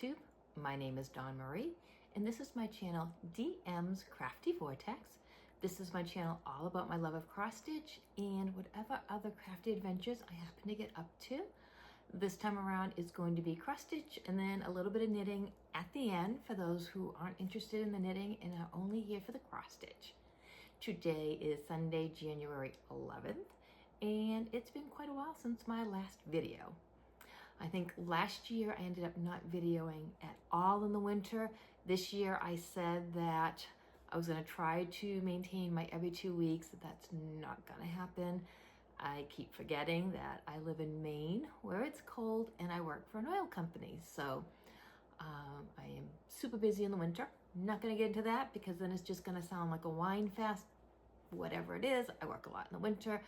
Flosstube. My name is Dawn Marie, and this is my channel, DM's Crafty Vortex. This is my channel all about my love of cross stitch and whatever other crafty adventures I happen to get up to. This time around is going to be cross stitch and then a little bit of knitting at the end for those who aren't interested in the knitting and are only here for the cross stitch. Today is Sunday, January 11th, and it's been quite a while since my last video. I think last year I ended up not videoing at all in the winter. This year I said that I was going to try to maintain my every 2 weeks. That's not going to happen. I keep forgetting that I live in Maine where it's cold and I work for an oil company. So I am super busy in the winter. Not going to get into that because then it's just going to sound like a whine fest. Whatever it is, I work a lot in the winter,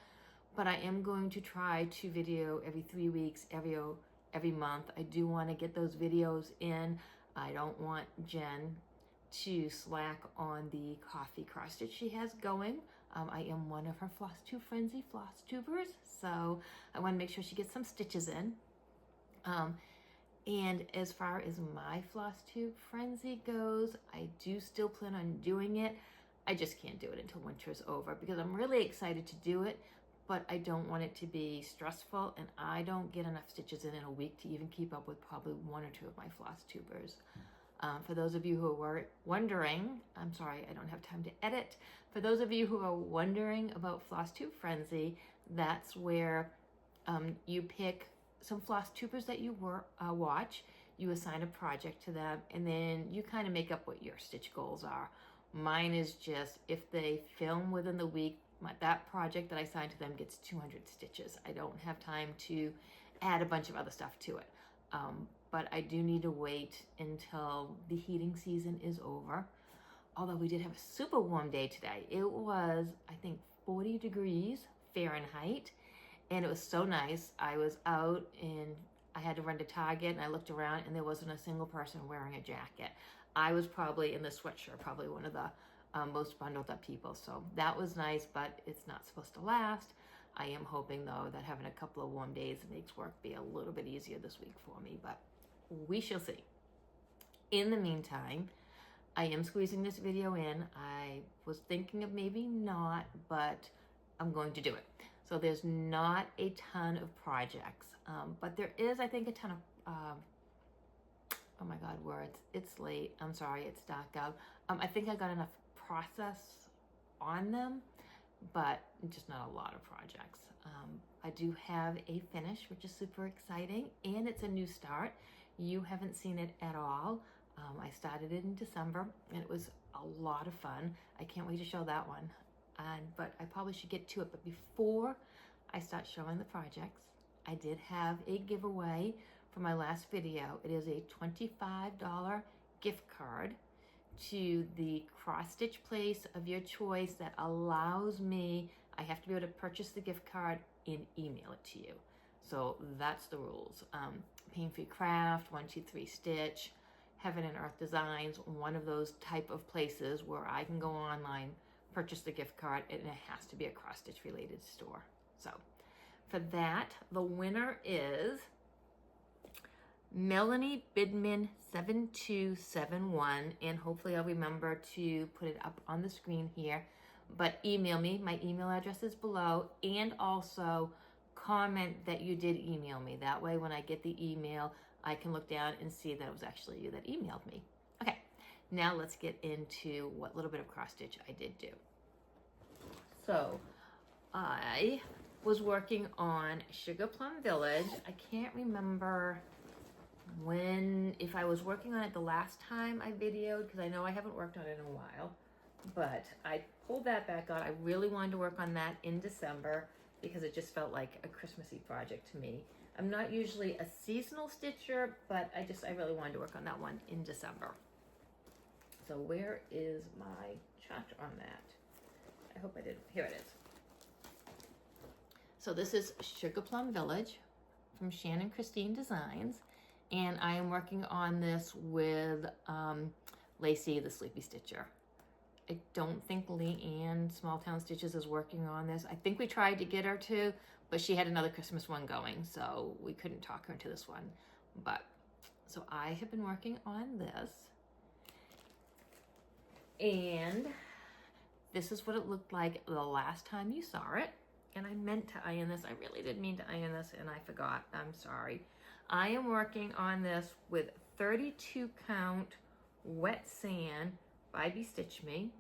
but I am going to try to video every 3 weeks, every month. I do want to get those videos in. I don't want Jen to slack on the coffee cross stitch she has going. I am one of her Flosstube Frenzy Flosstubers, so I want to make sure she gets some stitches in. And as far as my Flosstube Frenzy goes, I do still plan on doing it. I just can't do it until winter is over because I'm really excited to do it, but I don't want it to be stressful, and I don't get enough stitches in a week to even keep up with probably 1 or 2 of my Flosstubers. For those of you who were wondering, I'm sorry, I don't have time to edit. For those of you who are wondering about Flosstube Frenzy, that's where you pick some Flosstubers that you watch, you assign a project to them, and then you kind of make up what your stitch goals are. Mine is just if they film within the week, that project that I assigned to them gets 200 stitches. I don't have time to add a bunch of other stuff to it. But I do need to wait until the heating season is over. Although we did have a super warm day today. It was, I think, 40 degrees Fahrenheit, and it was so nice. I was out and I had to run to Target and I looked around and there wasn't a single person wearing a jacket. I was probably in the sweatshirt, probably one of the most bundled up people. So that was nice, but it's not supposed to last. I am hoping though that having a couple of warm days makes work be a little bit easier this week for me, but we shall see. In the meantime, I am squeezing this video in. I was thinking of maybe not, but I'm going to do it. So there's not a ton of projects, but there is, I think, a ton of, oh my God, words. It's late. I'm sorry, it's dark out. I think I got enough process on them, but just not a lot of projects. I do have a finish, which is super exciting, and it's a new start. You haven't seen it at all. I started it in December, and it was a lot of fun. I can't wait to show that one. But I probably should get to it. But before I start showing the projects, I did have a giveaway for my last video. It is a $25 gift card to the cross stitch place of your choice that allows me, I have to be able to purchase the gift card and email it to you. So that's the rules. Pain Free Craft, 123 Stitch, Heaven and Earth Designs, one of those type of places where I can go online, purchase the gift card, and it has to be a cross stitch related store. So for that, the winner is Melanie Bidman 7271, and hopefully I'll remember to put it up on the screen here, but email me. My email address is below, and also comment that you did email me. That way when I get the email, I can look down and see that it was actually you that emailed me. Okay, now let's get into what little bit of cross stitch I did do. So I was working on Sugar Plum Village. I can't remember if I was working on it the last time I videoed, because I know I haven't worked on it in a while, but I pulled that back on. I really wanted to work on that in December because it just felt like a Christmassy project to me. I'm not usually a seasonal stitcher, but I really wanted to work on that one in December. So where is my chart on that? I hope I did. Here it is. So this is Sugar Plum Village from Shannon Christine Designs. And I am working on this with Lacey, the Sleepy Stitcher. I don't think Leanne Small Town Stitches is working on this. I think we tried to get her to, but she had another Christmas one going, so we couldn't talk her into this one. But So I have been working on this, and this is what it looked like the last time you saw it. And I meant to iron this. I really did mean to iron this, and I forgot. I'm sorry. I am working on this with 32 count wet sand by Be Stitch Me.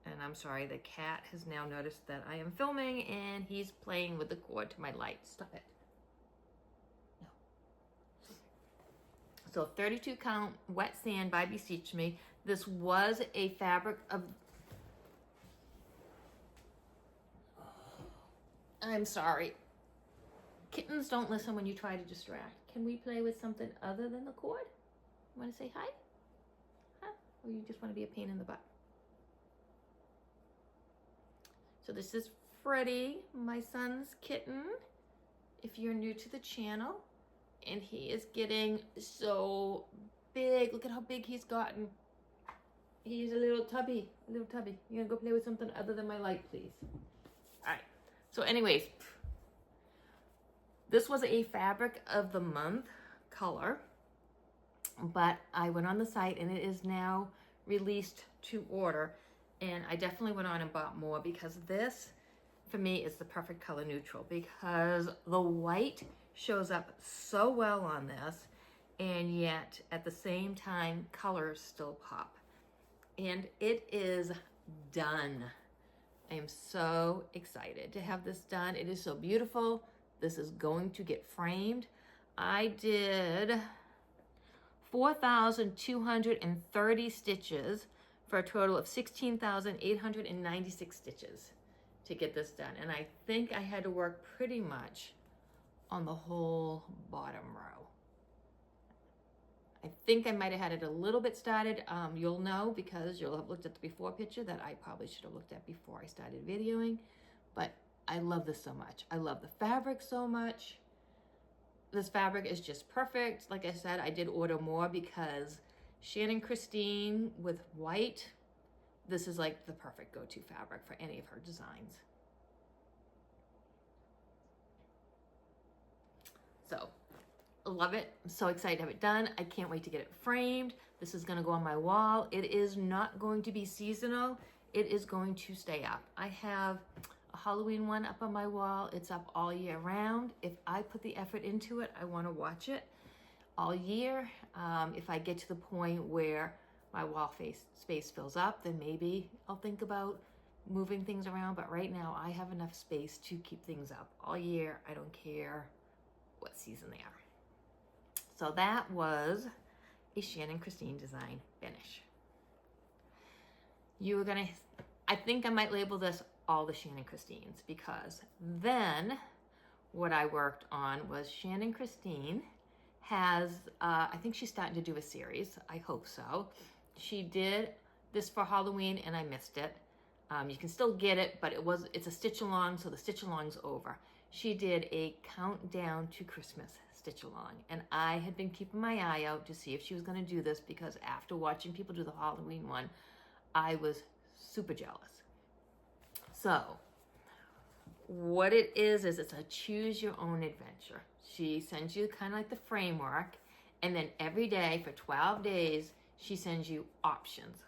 And I'm sorry, the cat has now noticed that I am filming and he's playing with the cord to my light. Stop it. No. So 32 count wet sand by Be Stitch Me. This was a fabric of... I'm sorry. Kittens don't listen when you try to distract. Can we play with something other than the cord? You want to say hi? Huh? Or you just want to be a pain in the butt? So this is Freddie, my son's kitten, if you're new to the channel. And he is getting so big. Look at how big he's gotten. He's a little tubby, You gonna go play with something other than my light, please? All right. So anyways, this was a fabric of the month color, but I went on the site and it is now released to order. And I definitely went on and bought more because this, for me, is the perfect color neutral because the white shows up so well on this, and yet at the same time, colors still pop. And it is done. I am so excited to have this done. It is so beautiful. This is going to get framed. I did 4,230 stitches for a total of 16,896 stitches to get this done. And I think I had to work pretty much on the whole bottom row. I think I might have had it a little bit started. You'll know because you'll have looked at the before picture that I probably should have looked at before I started videoing. But I love this so much. I love the fabric so much. This fabric is just perfect. Like I said, I did order more because Shannon Christine with white, this is like the perfect go-to fabric for any of her designs. So, love it. I'm so excited to have it done. I can't wait to get it framed. This is gonna go on my wall. It is not going to be seasonal. It is going to stay up. I have a Halloween one up on my wall. It's up all year round. If I put the effort into it, I wanna watch it all year. If I get to the point where my wall space fills up, then maybe I'll think about moving things around. But right now I have enough space to keep things up all year. I don't care what season they are. So that was a Shannon Christine design finish. You were gonna, I think I might label this all the Shannon Christines because then what I worked on was Shannon Christine has, I think she's starting to do a series. I hope so. She did this for Halloween and I missed it. You can still get it, but it's a stitch along, so the stitch along's over. She did a countdown to Christmas stitch along, and I had been keeping my eye out to see if she was gonna do this because after watching people do the Halloween one, I was super jealous. So, what it is it's a choose your own adventure. She sends you kind of like the framework, and then every day for 12 days, she sends you options.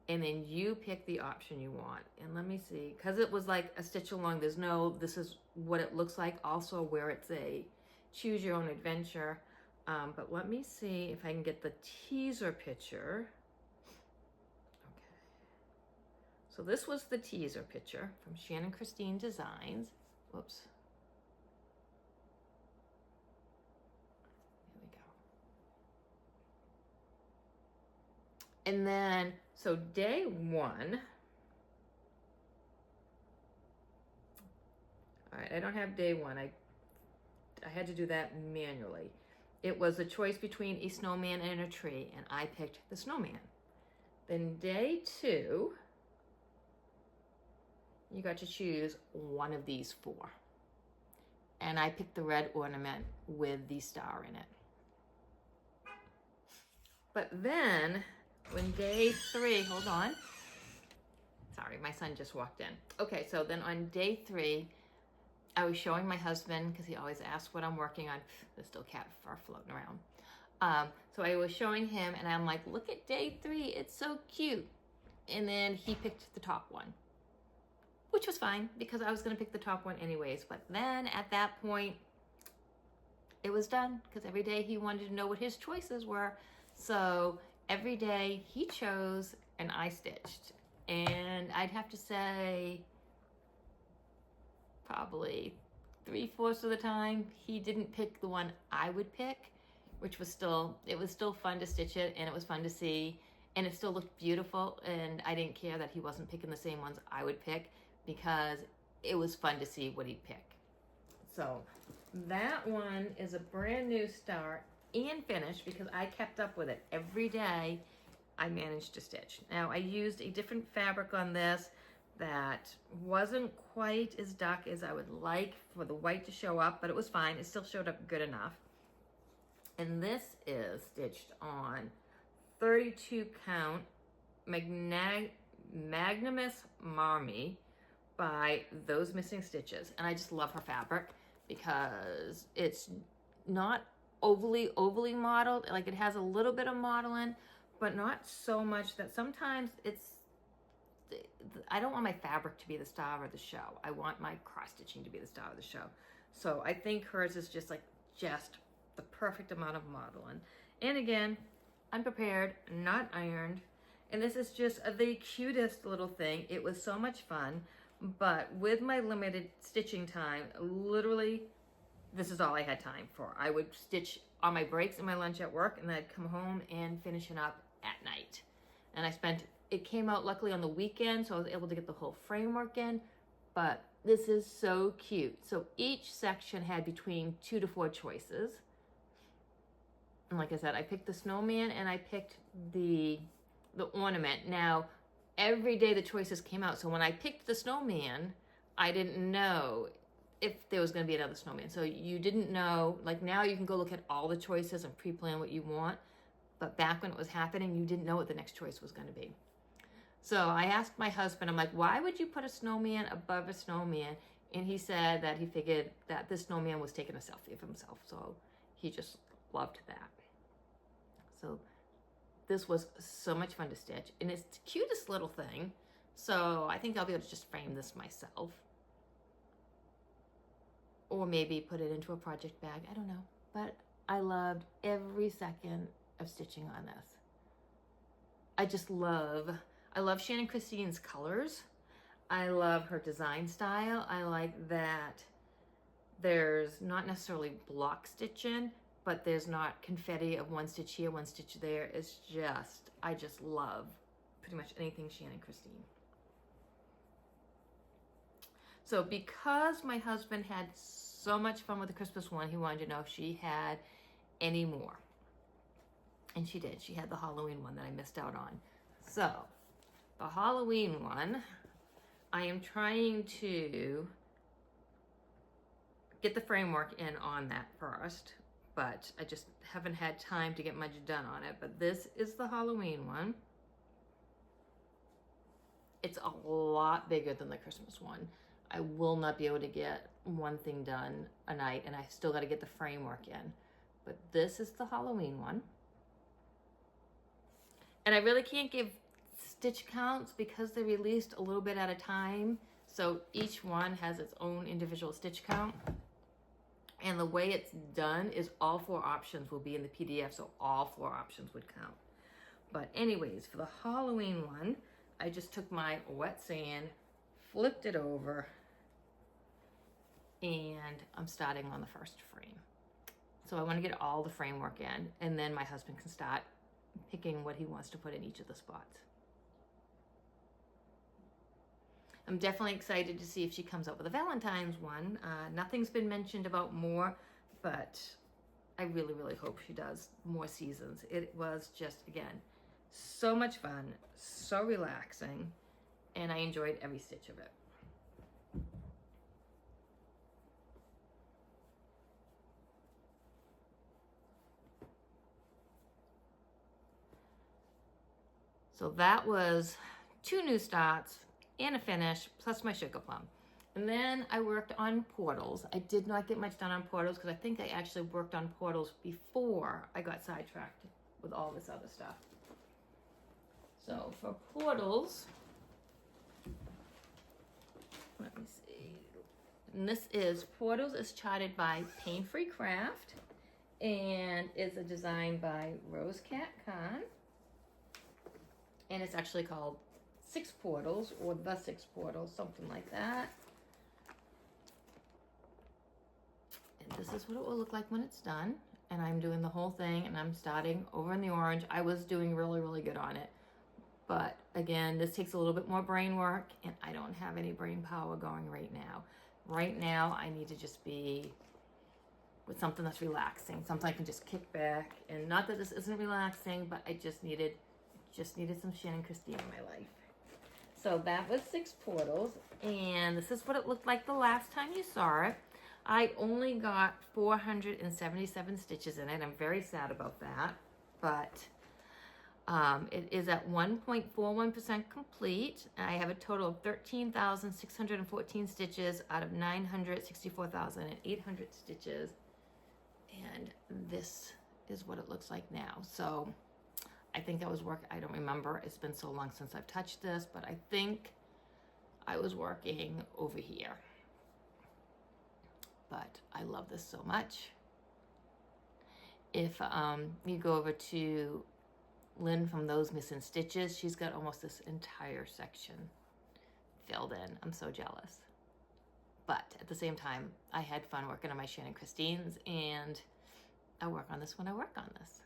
And then you pick the option you want. And let me see, because it was like a stitch along, there's no, this is what it looks like also where it's a choose your own adventure. But let me see if I can get the teaser picture. Okay. So this was the teaser picture from Shannon Christine Designs. Whoops. And then, so day one, all right, I don't have day one. I had to do that manually. It was a choice between a snowman and a tree, and I picked the snowman. Then day two, you got to choose one of these four. And I picked the red ornament with the star in it. But then, when day three, hold on. Sorry, my son just walked in. Okay, so then on day three, I was showing my husband, because he always asks what I'm working on. There's still cat fur floating around. So I was showing him and I'm like, look at day 3, it's so cute. And then he picked the top one, which was fine because I was gonna pick the top one anyways. But then at that point, it was done because every day he wanted to know what his choices were. So every day he chose and I stitched. And I'd have to say probably 3/4 of the time he didn't pick the one I would pick, which was it was still fun to stitch it and it was fun to see and it still looked beautiful, and I didn't care that he wasn't picking the same ones I would pick because it was fun to see what he'd pick. So that one is a brand new start and finish because I kept up with it every day. I managed to stitch. Now I used a different fabric on this that wasn't quite as dark as I would like for the white to show up, but it was fine. It still showed up good enough. And this is stitched on 32 count Magnanimous Marmy by Those Missing Stitches. And I just love her fabric because it's not overly modeled. Like, it has a little bit of modeling, but not so much that sometimes I don't want my fabric to be the star of the show. I want my cross stitching to be the star of the show. So I think hers is just the perfect amount of modeling. And again, unprepared, not ironed. And this is just the cutest little thing. It was so much fun, but with my limited stitching time, literally, this is all I had time for. I would stitch on my breaks and my lunch at work, and then I'd come home and finish it up at night. And it came out luckily on the weekend, so I was able to get the whole framework in, but this is so cute. So each section had between 2 to 4 choices. And like I said, I picked the snowman and I picked the ornament. Now, every day the choices came out. So when I picked the snowman, I didn't know if there was going to be another snowman. So you didn't know, like now you can go look at all the choices and pre-plan what you want. But back when it was happening, you didn't know what the next choice was going to be. So I asked my husband, I'm like, why would you put a snowman above a snowman? And he said that he figured that this snowman was taking a selfie of himself. So he just loved that. So this was so much fun to stitch. And it's the cutest little thing. So I think I'll be able to just frame this myself. Or maybe put it into a project bag. I don't know. But I loved every second of stitching on this. I love Shannon Christine's colors. I love her design style. I like that there's not necessarily block stitching, but there's not confetti of one stitch here, one stitch there. I just love pretty much anything Shannon Christine. So because my husband had so much fun with the Christmas one, he wanted to know if she had any more. And she did. She had the Halloween one that I missed out on. So the Halloween one, I am trying to get the framework in on that first, but I just haven't had time to get much done on it. But this is the Halloween one. It's a lot bigger than the Christmas one. I will not be able to get one thing done a night, and I still got to get the framework in. But this is the Halloween one. And I really can't give stitch counts because they're released a little bit at a time. So each one has its own individual stitch count. And the way it's done is all 4 options will be in the PDF, so all 4 options would count. But anyways, for the Halloween one, I just took my wet sand, flipped it over, and I'm starting on the first frame. So I want to get all the framework in, and then my husband can start picking what he wants to put in each of the spots. I'm definitely excited to see if she comes up with a Valentine's one. Nothing's been mentioned about more, but I really, really hope she does more seasons. It was just, again, so much fun, so relaxing, and I enjoyed every stitch of it. So that was 2 new starts and a finish, plus my sugar plum. And then I worked on portals. I did not get much done on portals because I think I actually worked on portals before I got sidetracked with all this other stuff. So for portals, let me see. And this is Portals is charted by Pain Free Craft and is a design by Rose Cat Khan. And it's actually called 6 Portals or The 6 Portals, something like that. And this is what it will look like when it's done. And I'm doing the whole thing and I'm starting over in the orange. I was doing really, really good on it. But again, this takes a little bit more brain work and I don't have any brain power going right now. Right now, I need to just be with something that's relaxing, something I can just kick back. And not that this isn't relaxing, but I just needed some Shannon Christine in my life. So that was 6 Portals, and this is what it looked like the last time you saw it. I only got 477 stitches in it. I'm very sad about that, but it is at 1.41% complete. I have a total of 13,614 stitches out of 964,800 stitches. And this is what it looks like now. So I think I was working, I don't remember, it's been so long since I've touched this, but I think I was working over here. But I love this so much. If you go over to Lynn from Those Missing Stitches, she's got almost this entire section filled in. I'm so jealous. But at the same time, I had fun working on my Shannon Christines, and I work on this when I work on this.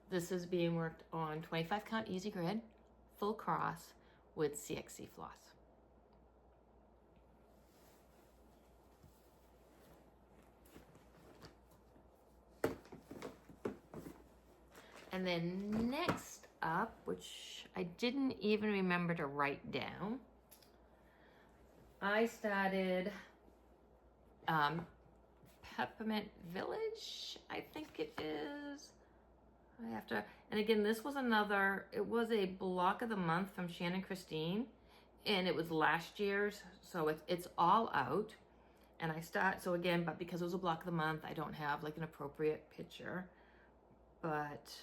This is being worked on 25 count easy grid, full cross with CXC floss. And then next up, which I didn't even remember to write down, I started Peppermint Village, I think it is. I have to, and again, this was another, it was a block of the month from Shannon Christine, and it was last year's, so it's all out. And so again, but because it was a block of the month, I don't have like an appropriate picture, but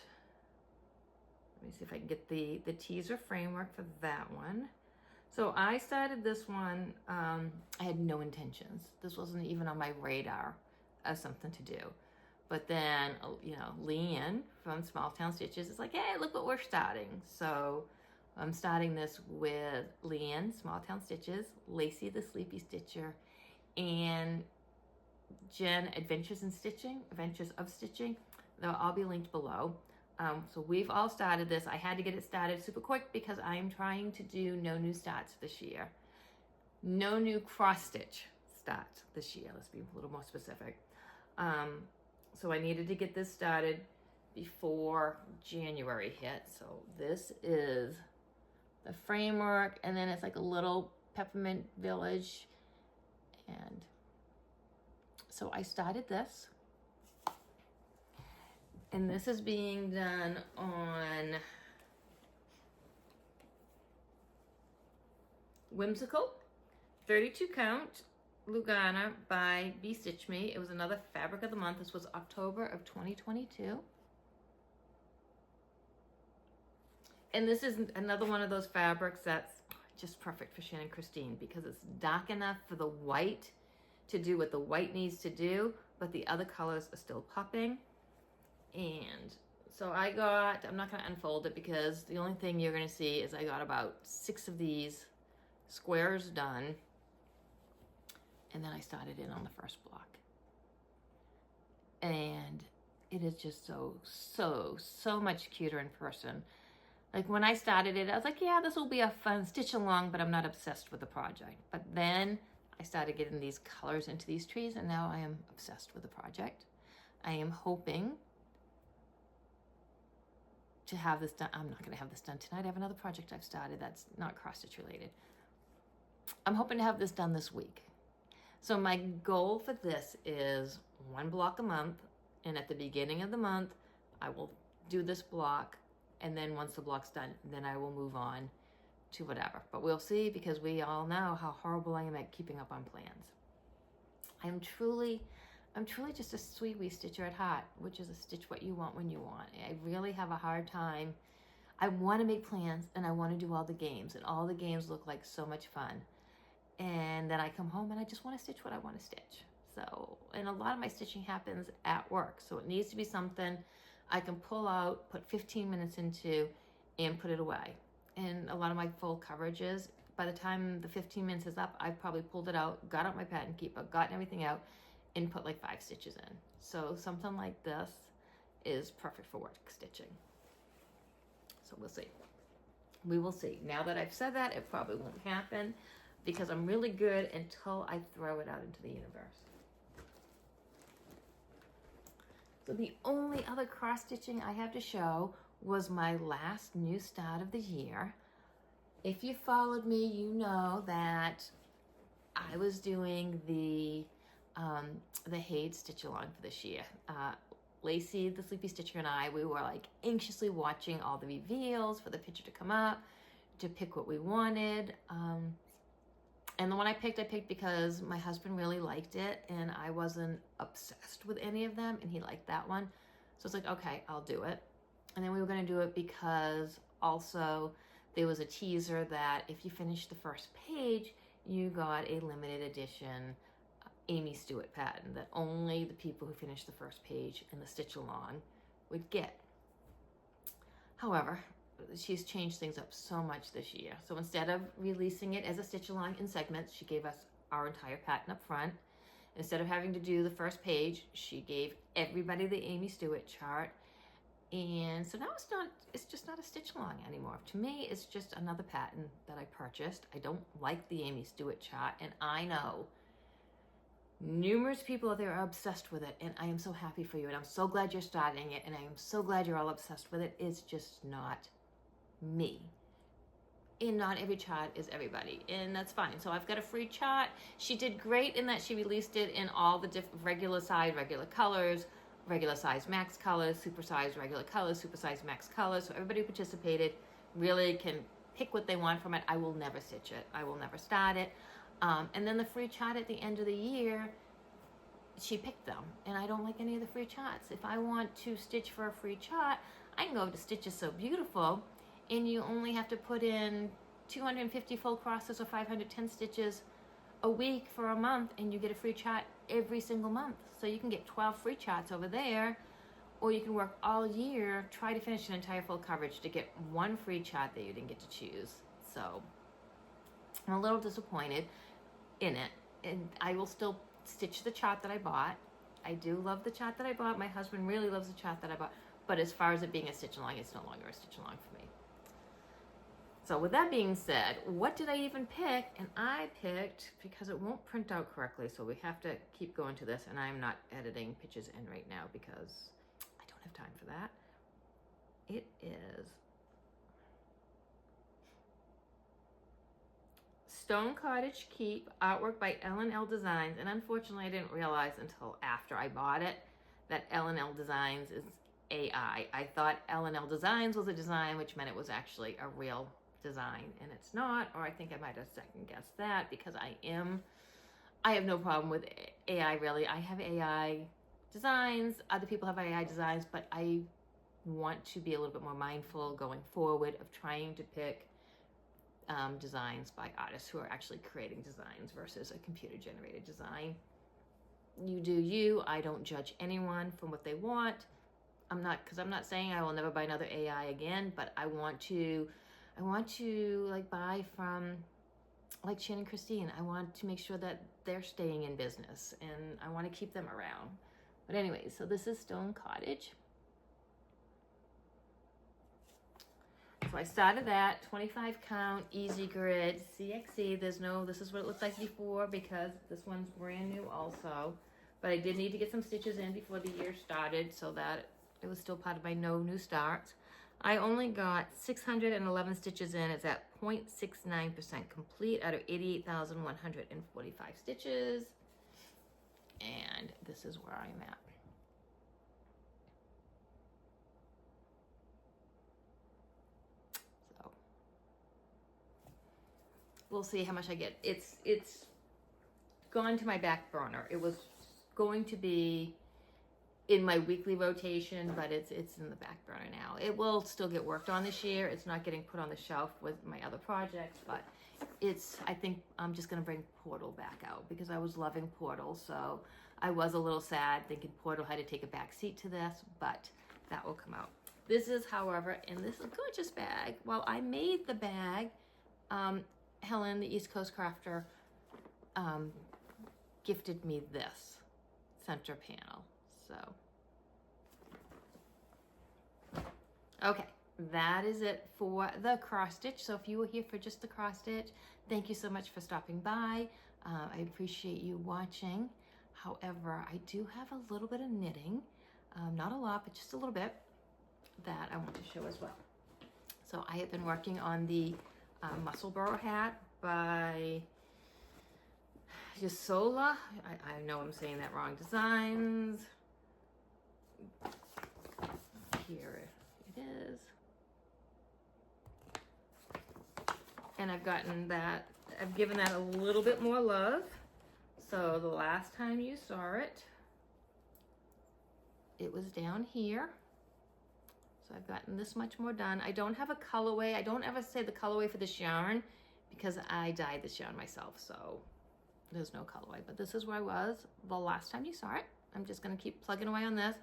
let me see if I can get the teaser framework for that one. So I started this one, I had no intentions. This wasn't even on my radar as something to do. But then, you know, Leanne from Small Town Stitches is like, hey, look what we're starting. So I'm starting this with Leanne, Small Town Stitches, Lacey the Sleepy Stitcher, and Jen, Adventures of Stitching. They'll all be linked below. So we've all started this. I had to get it started super quick because I'm trying to do no new starts this year. No new cross stitch starts this year. Let's be a little more specific. So I needed to get this started before January hit. So this is the framework, and then it's like a little Peppermint Village. And so I started this. And this is being done on Whimsical, 32 count, Lugana by Bee Stitch Me. It was another fabric of the month. This was October of 2022. And this is another one of those fabrics that's just perfect for Shannon Christine because it's dark enough for the white to do what the white needs to do, but the other colors are still popping. And so I'm not going to unfold it because the only thing you're going to see is I got about 6 of these squares done. And then I started in on the first block. And it is just so much cuter in person. Like when I started it, I was like, yeah, this will be a fun stitch along, but I'm not obsessed with the project. But then I started getting these colors into these trees, and now I am obsessed with the project. I am hoping to have this done. I'm not going to have this done tonight. I have another project I've started that's not cross-stitch related. I'm hoping to have this done this week. So my goal for this is 1 block a month, and at the beginning of the month, I will do this block, and then once the block's done, then I will move on to whatever. But we'll see, because we all know how horrible I am at keeping up on plans. I'm truly just a sweet wee stitcher at heart, which is a stitch what you want when you want. I really have a hard time. I want to make plans and I want to do all the games, and all the games look like so much fun. And then I come home and I just want to stitch what I want to stitch. So, and a lot of my stitching happens at work. So it needs to be something I can pull out, put 15 minutes into, and put it away. And a lot of my full coverages, by the time the 15 minutes is up, I've probably pulled it out, got out my pattern keeper, gotten everything out, and put like 5 stitches in. So something like this is perfect for work stitching. So we'll see. We will see. Now that I've said that, it probably won't happen, because I'm really good until I throw it out into the universe. So the only other cross stitching I have to show was my last new start of the year. If you followed me, you know that I was doing the HAED stitch along for this year. Lacey, the Sleepy Stitcher, and I, we were like anxiously watching all the reveals for the picture to come up, to pick what we wanted. And the one I picked because my husband really liked it, and I wasn't obsessed with any of them, and he liked that one. So it's like, okay, I'll do it. And then we were going to do it because also there was a teaser that if you finished the first page, you got a limited edition Amy Stewart pattern that only the people who finished the first page in the stitch along would get. However, she's changed things up so much this year. So instead of releasing it as a stitch along in segments, she gave us our entire pattern up front. Instead of having to do the first page, she gave everybody the Amy Stewart chart. And so now it's just not a stitch along anymore. To me, it's just another pattern that I purchased. I don't like the Amy Stewart chart, and I know numerous people out there are obsessed with it, and I am so happy for you, and I'm so glad you're starting it, and I am so glad you're all obsessed with it. It's just not me. And not every chart is everybody, and that's fine. So I've got a free chart. She did great in that she released it in all the different regular size, regular colors, regular size max colors, super size regular colors, super size max colors. So everybody who participated really can pick what they want from it. I will never stitch it. I will never start it. And then the free chart at the end of the year, she picked them, and I don't like any of the free charts. If I want to stitch for a free chart, I can go to Stitch Is So Beautiful, and you only have to put in 250 full crosses or 510 stitches a week for a month, and you get a free chart every single month. So you can get 12 free charts over there, or you can work all year, try to finish an entire full coverage to get one free chart that you didn't get to choose. So I'm a little disappointed in it, and I will still stitch the chart that I bought. I do love the chart that I bought. My husband really loves the chart that I bought, but as far as it being a stitch along, it's no longer a stitch along for me. So with that being said, what did I even pick? And I picked, because it won't print out correctly, so we have to keep going to this, and I'm not editing pictures in right now because I don't have time for that. It is Stone Cottage Keep, artwork by L&L Designs, and unfortunately I didn't realize until after I bought it that L&L Designs is AI. I thought L&L Designs was a design, which meant it was actually a real design, and it's not, or I think I might have second guessed that, because I have no problem with AI really. I have AI designs, other people have AI designs, but I want to be a little bit more mindful going forward of trying to pick designs by artists who are actually creating designs versus a computer generated design. You do you. I don't judge anyone from what they want. I'm not saying I will never buy another AI again, but I want to like buy from like Shannon Christine. I want to make sure that they're staying in business, and I want to keep them around. But anyway, so this is Stone Cottage. So I started that 25 count, easy grid, CXC. This is what it looked like before, because this one's brand new also. But I did need to get some stitches in before the year started, so that it was still part of my no new starts. I only got 611 stitches in. It's at 0.69% complete out of 88,145 stitches. And this is where I'm at. So we'll see how much I get. It's gone to my back burner. It was going to be in my weekly rotation, but it's in the back burner now. It will still get worked on this year. It's not getting put on the shelf with my other projects, but I think I'm just gonna bring Portal back out because I was loving Portal, so I was a little sad thinking Portal had to take a back seat to this, but that will come out. This is, however, in this gorgeous bag. Well, I made the bag. Helen, the East Coast Crafter, gifted me this center panel. So, okay, that is it for the cross stitch. So if you were here for just the cross stitch, thank you so much for stopping by. I appreciate you watching. However, I do have a little bit of knitting, not a lot, but just a little bit that I want to show as well. So I have been working on the Musselburgh hat by Yasola. I know I'm saying that wrong. Designs. Here it is. And I've given that a little bit more love. So the last time you saw it, it was down here. So I've gotten this much more done. I don't have a colorway. I don't ever say the colorway for this yarn because I dyed this yarn myself. So there's no colorway, but this is where I was the last time you saw it. I'm just gonna keep plugging away on this.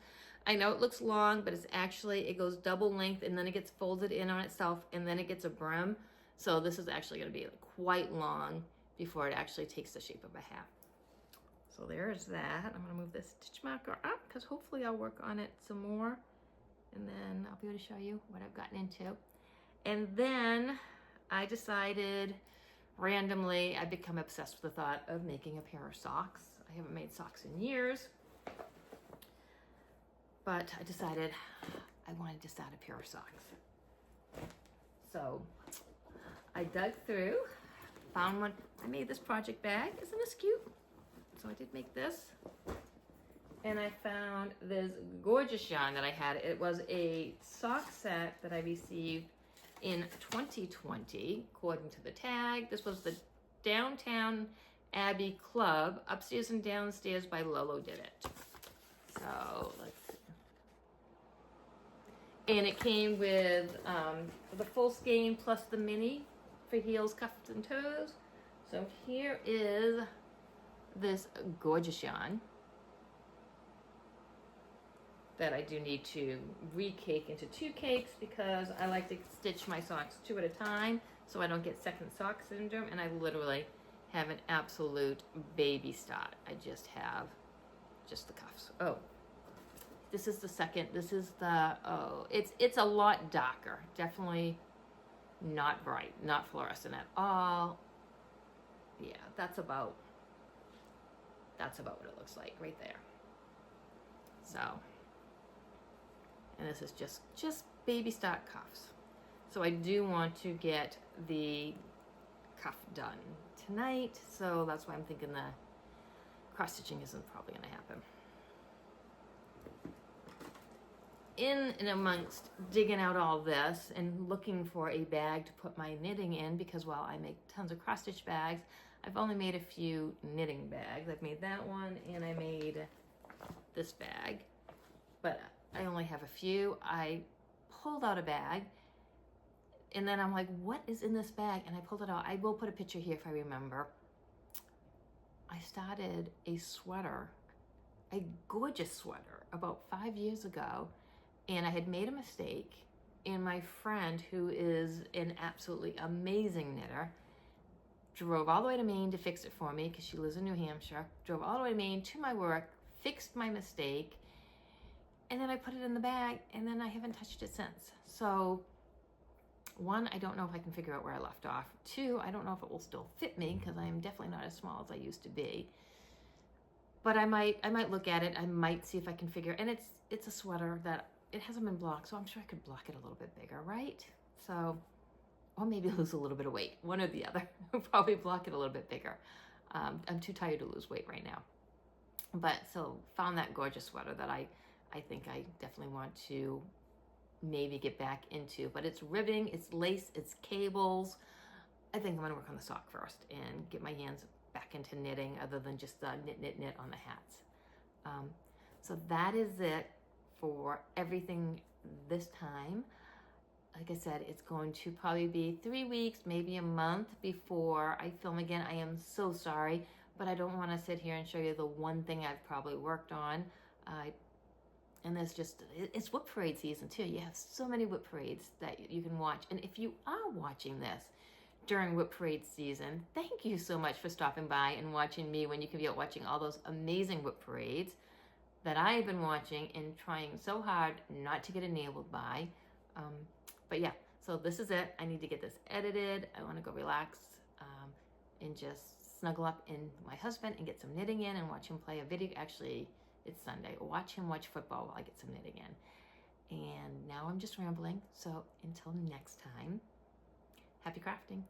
I know it looks long, but it's actually, it goes double length and then it gets folded in on itself and then it gets a brim. So this is actually gonna be quite long before it actually takes the shape of a hat. So there's that. I'm gonna move this stitch marker up because hopefully I'll work on it some more and then I'll be able to show you what I've gotten into. And then I decided randomly, I've become obsessed with the thought of making a pair of socks. I haven't made socks in years, but I decided I wanted to start a pair of socks. So I dug through, found one. I made this project bag. Isn't this cute? So I did make this. And I found this gorgeous yarn that I had. It was a sock set that I received in 2020, according to the tag. This was the Downtown Abbey Club, Upstairs and Downstairs by Lolo did it. So let's see. And it came with the full skein plus the mini for heels, cuffs, and toes. So here is this gorgeous yarn that I do need to recake into 2 cakes because I like to stitch my socks 2 at a time so I don't get second sock syndrome, and I literally have an absolute baby start. I just have just the cuffs. Oh, this is the second. This is the, oh, it's a lot darker. Definitely not bright, not fluorescent at all. Yeah, that's about what it looks like right there. So, and this is just baby stock cuffs. So I do want to get the cuff done tonight, so that's why I'm thinking the cross stitching isn't probably going to happen. In and amongst digging out all this and looking for a bag to put my knitting in, because while I make tons of cross stitch bags, I've only made a few knitting bags. I've made that one and I made this bag, but I only have a few. I pulled out a bag and then I'm like, what is in this bag? And I pulled it out. I will put a picture here if I remember. I started a sweater, a gorgeous sweater, about 5 years ago, and I had made a mistake, and my friend, who is an absolutely amazing knitter, drove all the way to Maine to fix it for me because she lives in New Hampshire, drove all the way to Maine to my work, fixed my mistake, and then I put it in the bag, and then I haven't touched it since. So, 1, I don't know if I can figure out where I left off. 2, I don't know if it will still fit me because I am definitely not as small as I used to be. But I might look at it. I might see if I can figure. And it's a sweater that it hasn't been blocked, so I'm sure I could block it a little bit bigger, right? So, or maybe lose a little bit of weight. One or the other. I'll probably block it a little bit bigger. I'm too tired to lose weight right now. But so found that gorgeous sweater that I think I definitely want to maybe get back into. But it's ribbing, it's lace, it's cables. I think I'm gonna work on the sock first and get my hands back into knitting other than just knit on the hats. So that is it for everything this time. Like I said, it's going to probably be 3 weeks, maybe a month before I film again. I am so sorry, but I don't want to sit here and show you the one thing I've probably worked on. And there's just, it's WIP parade season too. You have so many WIP parades that you can watch. And if you are watching this during WIP parade season, thank you so much for stopping by and watching me when you can be out watching all those amazing WIP parades that I've been watching and trying so hard not to get enabled by. But yeah, so this is it. I need to get this edited. I want to go relax and just snuggle up in my husband and get some knitting in and watch him play a video. Actually, it's Sunday. Watch him watch football while I get some knitting in. And now I'm just rambling. So until next time, happy crafting.